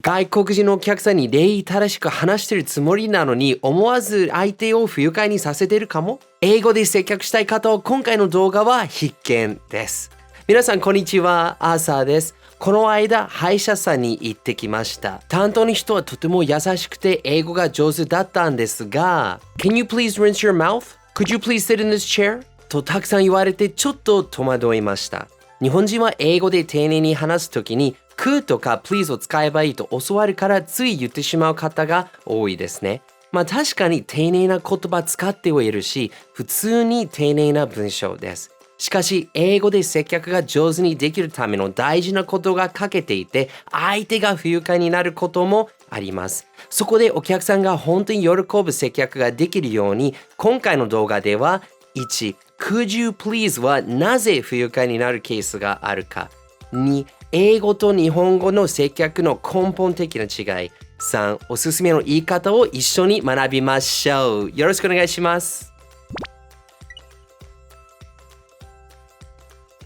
外国人のお客さんに礼儀正しく話してるつもりなのに思わず相手を不愉快にさせてるかも。英語で接客したい方は今回の動画は必見です。皆さんこんにちは、アーサーです。この間歯医者さんに行ってきました。担当の人はとても優しくて英語が上手だったんですが Can you please rinse your mouth? Could you please sit in this chair? とたくさん言われてちょっと戸惑いました。日本人は英語で丁寧に話すときにcould とか please を使えばいいと教わるからつい言ってしまう方が多いですね。確かに丁寧な言葉使ってはいるし、普通に丁寧な文章です。しかし、英語で接客が上手にできるための大事なことが欠けていて、相手が不愉快になることもあります。そこでお客さんが本当に喜ぶ接客ができるように、今回の動画では、1、Could you please はなぜ不愉快になるケースがあるか。2、英語と日本語の接客の根本的な違い。3、おすすめの言い方を一緒に学びましょう。よろしくお願いします。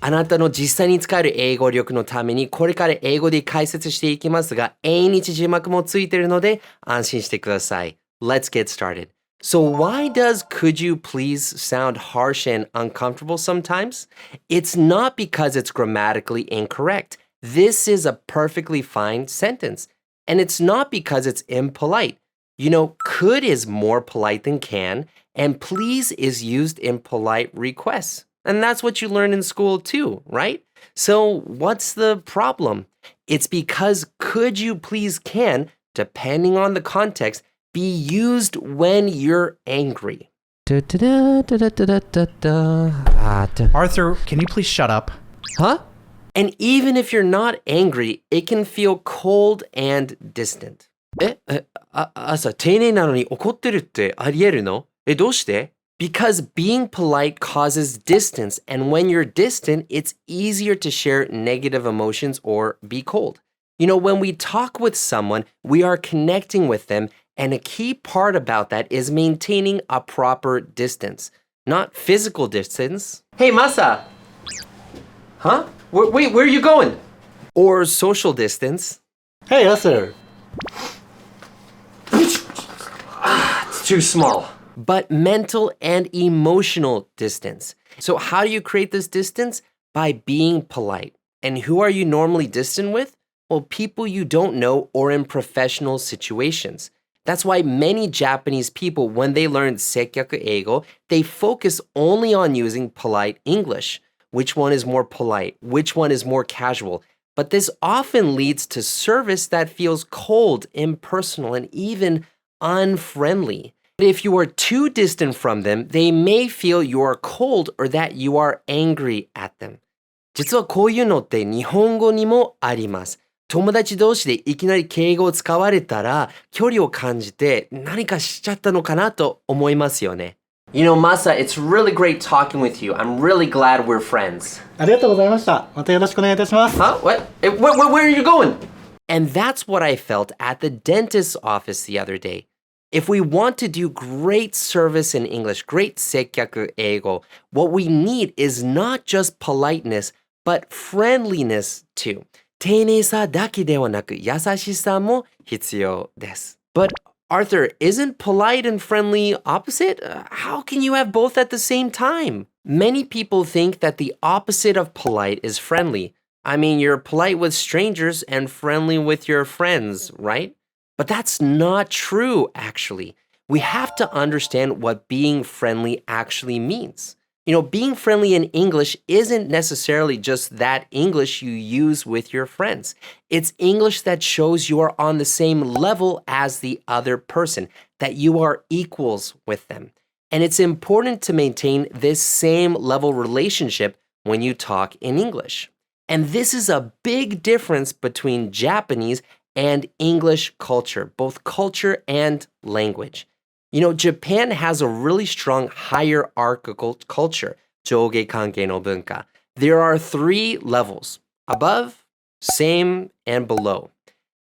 あなたの実際に使える英語力のためにこれから英語で解説していきますが、英日字幕もついているので安心してください。Let's get started. So why does could you please sound harsh and uncomfortable sometimes? It's not because it's grammatically incorrect. This is a perfectly fine sentence. And it's not because it's impolite. You know, could is more polite than can, and please is used in polite requests. And that's what you learn in school too, right? So what's the problem? It's because could you please can, depending on the context, be used when you're angry. Arthur, can you please shut up? Huh? And even if you're not angry, it can feel cold and distant. 朝、丁寧なのに怒ってるってありえるの？どうして？ Because being polite causes distance, and when you're distant, it's easier to share negative emotions or be cold. You know, when we talk with someone, we are connecting with them, and a key part about that is maintaining a proper distance, not physical distance. Hey, Masa! Huh? Wait, where are you going? Or social distance. Hey, Arthur. It's too small. But mental and emotional distance. So how do you create this distance? By being polite. And who are you normally distant with? Well, people you don't know or in professional situations. That's why many Japanese people, when they learn Seikyaku Eigo, they focus only on using polite English. Which one is more polite? Which one is more casual? But this often leads to service that feels cold, impersonal, and even unfriendly. If you are too distant from them, they may feel you are cold or that you are angry at them. 実はこういうのって日本語にもあります。友達同士でいきなり敬語を使われたら距離を感じて何かしちゃったのかなと思いますよね。You know, Masa, it's really great talking with you. I'm really glad we're friends. ありがとうございました。またよろしくお願いいたします。Huh? What? Where are you going? And that's what I felt at the dentist's office the other day. If we want to do great service in English, great seikyaku eigo, what we need is not just politeness, but friendliness too. 丁寧さだけではなく優しさも必要です。But Arthur, isn't polite and friendly opposite? How can you have both at the same time? Many people think that the opposite of polite is friendly. I mean, you're polite with strangers and friendly with your friends, right? But that's not true, actually. We have to understand what being friendly actually means. You know, being friendly in English isn't necessarily just that English you use with your friends. It's English that shows you are on the same level as the other person, that you are equals with them. And it's important to maintain this same level relationship when you talk in English. And this is a big difference between Japanese and English culture, both culture and language. You know, Japan has a really strong hierarchical culture, 上下関係の文化. There are 3 levels, above, same, and below.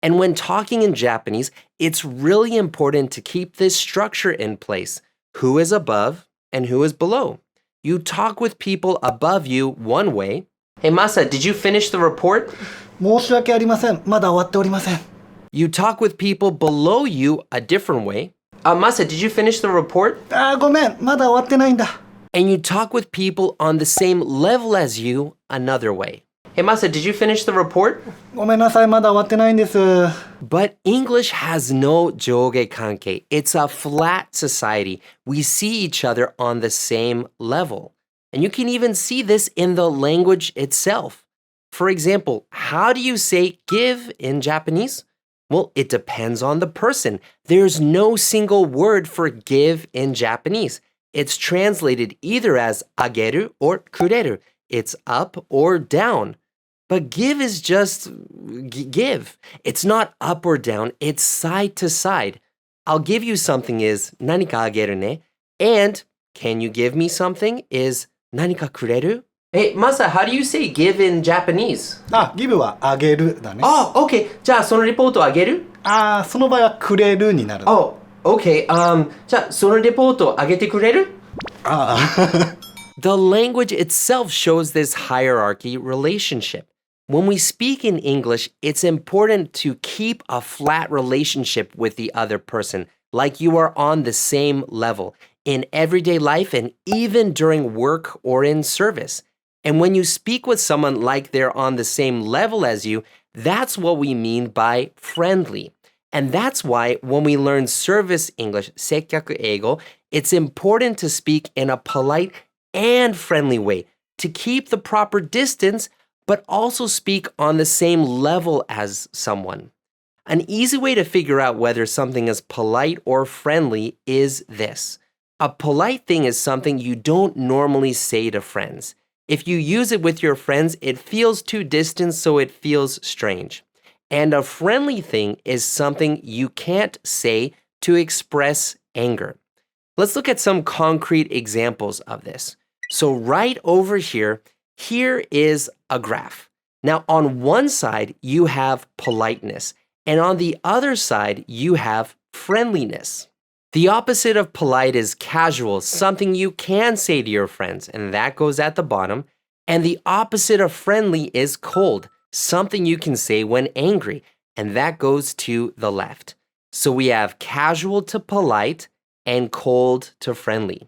And when talking in Japanese, it's really important to keep this structure in place. Who is above and who is below? You talk with people above you one way. Hey, Masa, did you finish the report? 申し訳ありません。まだ終わっておりません。You talk with people below you a different way. Masa, did you finish the report? ごめん、まだ終わってないんだ。And you talk with people on the same level as you another way. Hey, Masa, did you finish the report? ごめんなさい、まだ終わってないんです。But English has no 上下関係. It's a flat society. We see each other on the same level. And you can even see this in the language itself. For example, how do you say give in Japanese? Well, it depends on the person. There's no single word for give in Japanese. It's translated either as ageru or kureru. It's up or down. But give is just give. It's not up or down. It's side to side. I'll give you something is 何かあげるね. And can you give me something is 何かくれる? Hey, Masa, how do you say give in Japanese? give はあげるだね。Oh, okay. じゃあそのレポートあげる? その場合はくれるになる。Oh, okay. じゃあそのレポートあげてくれる? The language itself shows this hierarchy relationship. When we speak in English, it's important to keep a flat relationship with the other person, like you are on the same level in everyday life and even during work or in service. And when you speak with someone like they're on the same level as you, that's what we mean by friendly. And that's why when we learn service English, 接客英語, it's important to speak in a polite and friendly way to keep the proper distance, but also speak on the same level as someone. An easy way to figure out whether something is polite or friendly is this. A polite thing is something you don't normally say to friends. If you use it with your friends, it feels too distant, so it feels strange. And a friendly thing is something you can't say to express anger. Let's look at some concrete examples of this. So right over here is a graph. Now, on one side, you have politeness, and on the other side, you have friendliness. The opposite of polite is casual, something you can say to your friends, and that goes at the bottom. And the opposite of friendly is cold, something you can say when angry, and that goes to the left. So we have casual to polite and cold to friendly.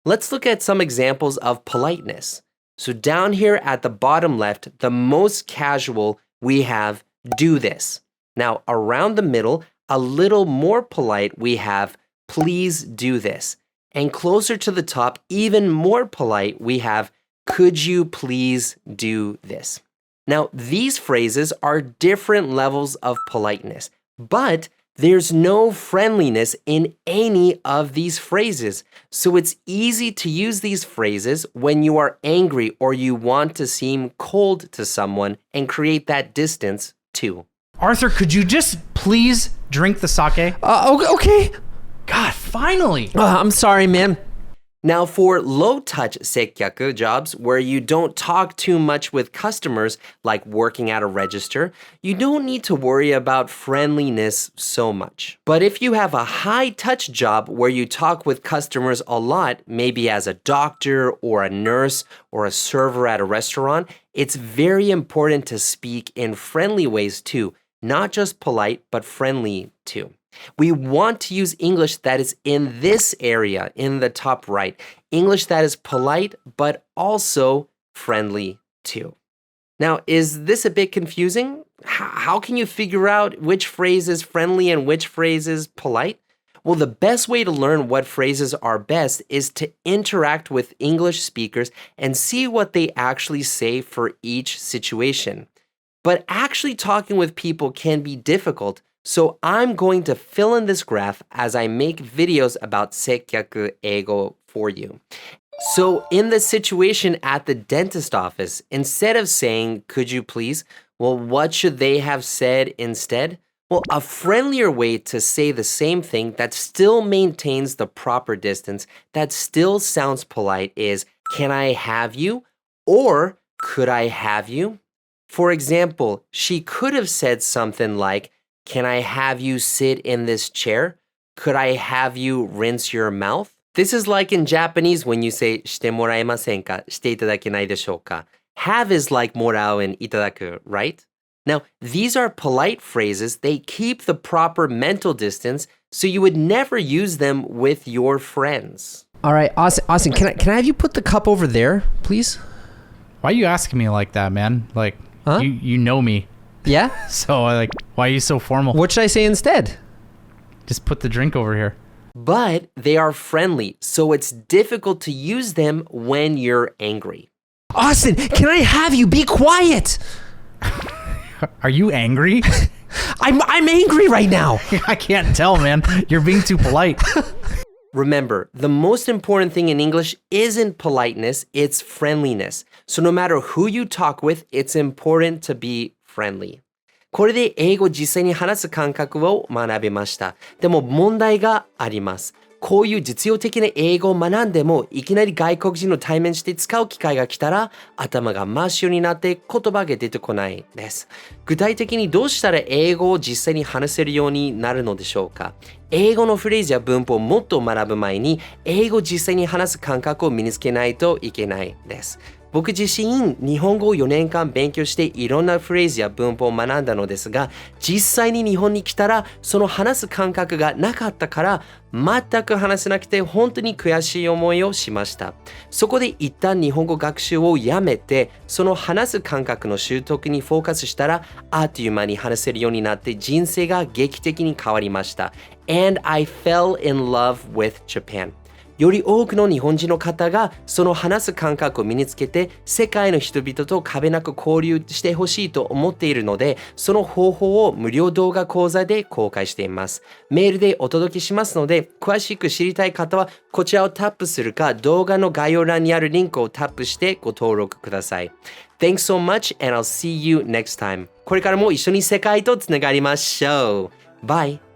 Let's look at some examples of politeness. So down here at the bottom left, the most casual, we have do this. Now around the middle, a little more polite, we have please do this. And closer to the top, even more polite, we have could you please do this. Now these phrases are different levels of politeness, but there's no friendliness in any of these phrases. So it's easy to use these phrases when you are angry or you want to seem cold to someone and create that distance too. Arthur, could you just please drink the sake? Okay. God, finally. I'm sorry, man. Now for low-touch 接客 jobs where you don't talk too much with customers, like working at a register, you don't need to worry about friendliness so much. But if you have a high-touch job where you talk with customers a lot, maybe as a doctor or a nurse or a server at a restaurant, it's very important to speak in friendly ways too, not just polite, but friendly too. We want to use English that is in this area, in the top right. English that is polite, but also friendly too. Now, is this a bit confusing? How can you figure out which phrase is friendly and which phrase is polite? Well, the best way to learn what phrases are best is to interact with English speakers and see what they actually say for each situation. But actually talking with people can be difficult, so I'm going to fill in this graph as I make videos about 接客英語 for you. So in the situation at the dentist office, instead of saying, could you please? Well, what should they have said instead? Well, a friendlier way to say the same thing that still maintains the proper distance, that still sounds polite is, can I have you? Or could I have you? For example, she could have said something like, can I have you sit in this chair? Could I have you rinse your mouth? This is like in Japanese when you say してもらえませんか? していただけないでしょうか? Have is like もらうand いただく, right? Now, these are polite phrases. They keep the proper mental distance, so you would never use them with your friends. All right, Austin, can I have you put the cup over there, please? Why are you asking me like that, man? Like, you know me. Yeah? So, like, why are you so formal? What should I say instead? Just put the drink over here. But they are friendly, so it's difficult to use them when you're angry. Austin, can I have you be quiet? Are you angry? I'm angry right now. I can't tell, man. You're being too polite. Remember, the most important thing in English isn't politeness, it's friendliness. So no matter who you talk with, it's important to be friendly. これで英語を実際に話す感覚を学べました。でも問題があります。こういう実用的な英語を学んでも、いきなり外国人の対面して使う機会が来たら、頭が真っ白になって言葉が出てこないです。具体的にどうしたら英語を実際に話せるようになるのでしょうか？英語のフレーズや文法をもっと学ぶ前に、英語を実際に話す感覚を身につけないといけないです。僕自身、日本語を4年間勉強していろんなフレーズや文法を学んだのですが、実際に日本に来たら、その話す感覚がなかったから、全く話せなくて本当に悔しい思いをしました。そこで一旦日本語学習をやめて、その話す感覚の習得にフォーカスしたら、あっという間に話せるようになって人生が劇的に変わりました。And I fell in love with Japan.より多くの日本人の方がその話す感覚を身につけて世界の人々と壁なく交流してほしいと思っているので、その方法を無料動画講座で公開しています。メールでお届けしますので、詳しく知りたい方はこちらをタップするか動画の概要欄にあるリンクをタップしてご登録ください。Thanks so much and I'll see you next time. これからも一緒に世界とつながりましょう。Bye!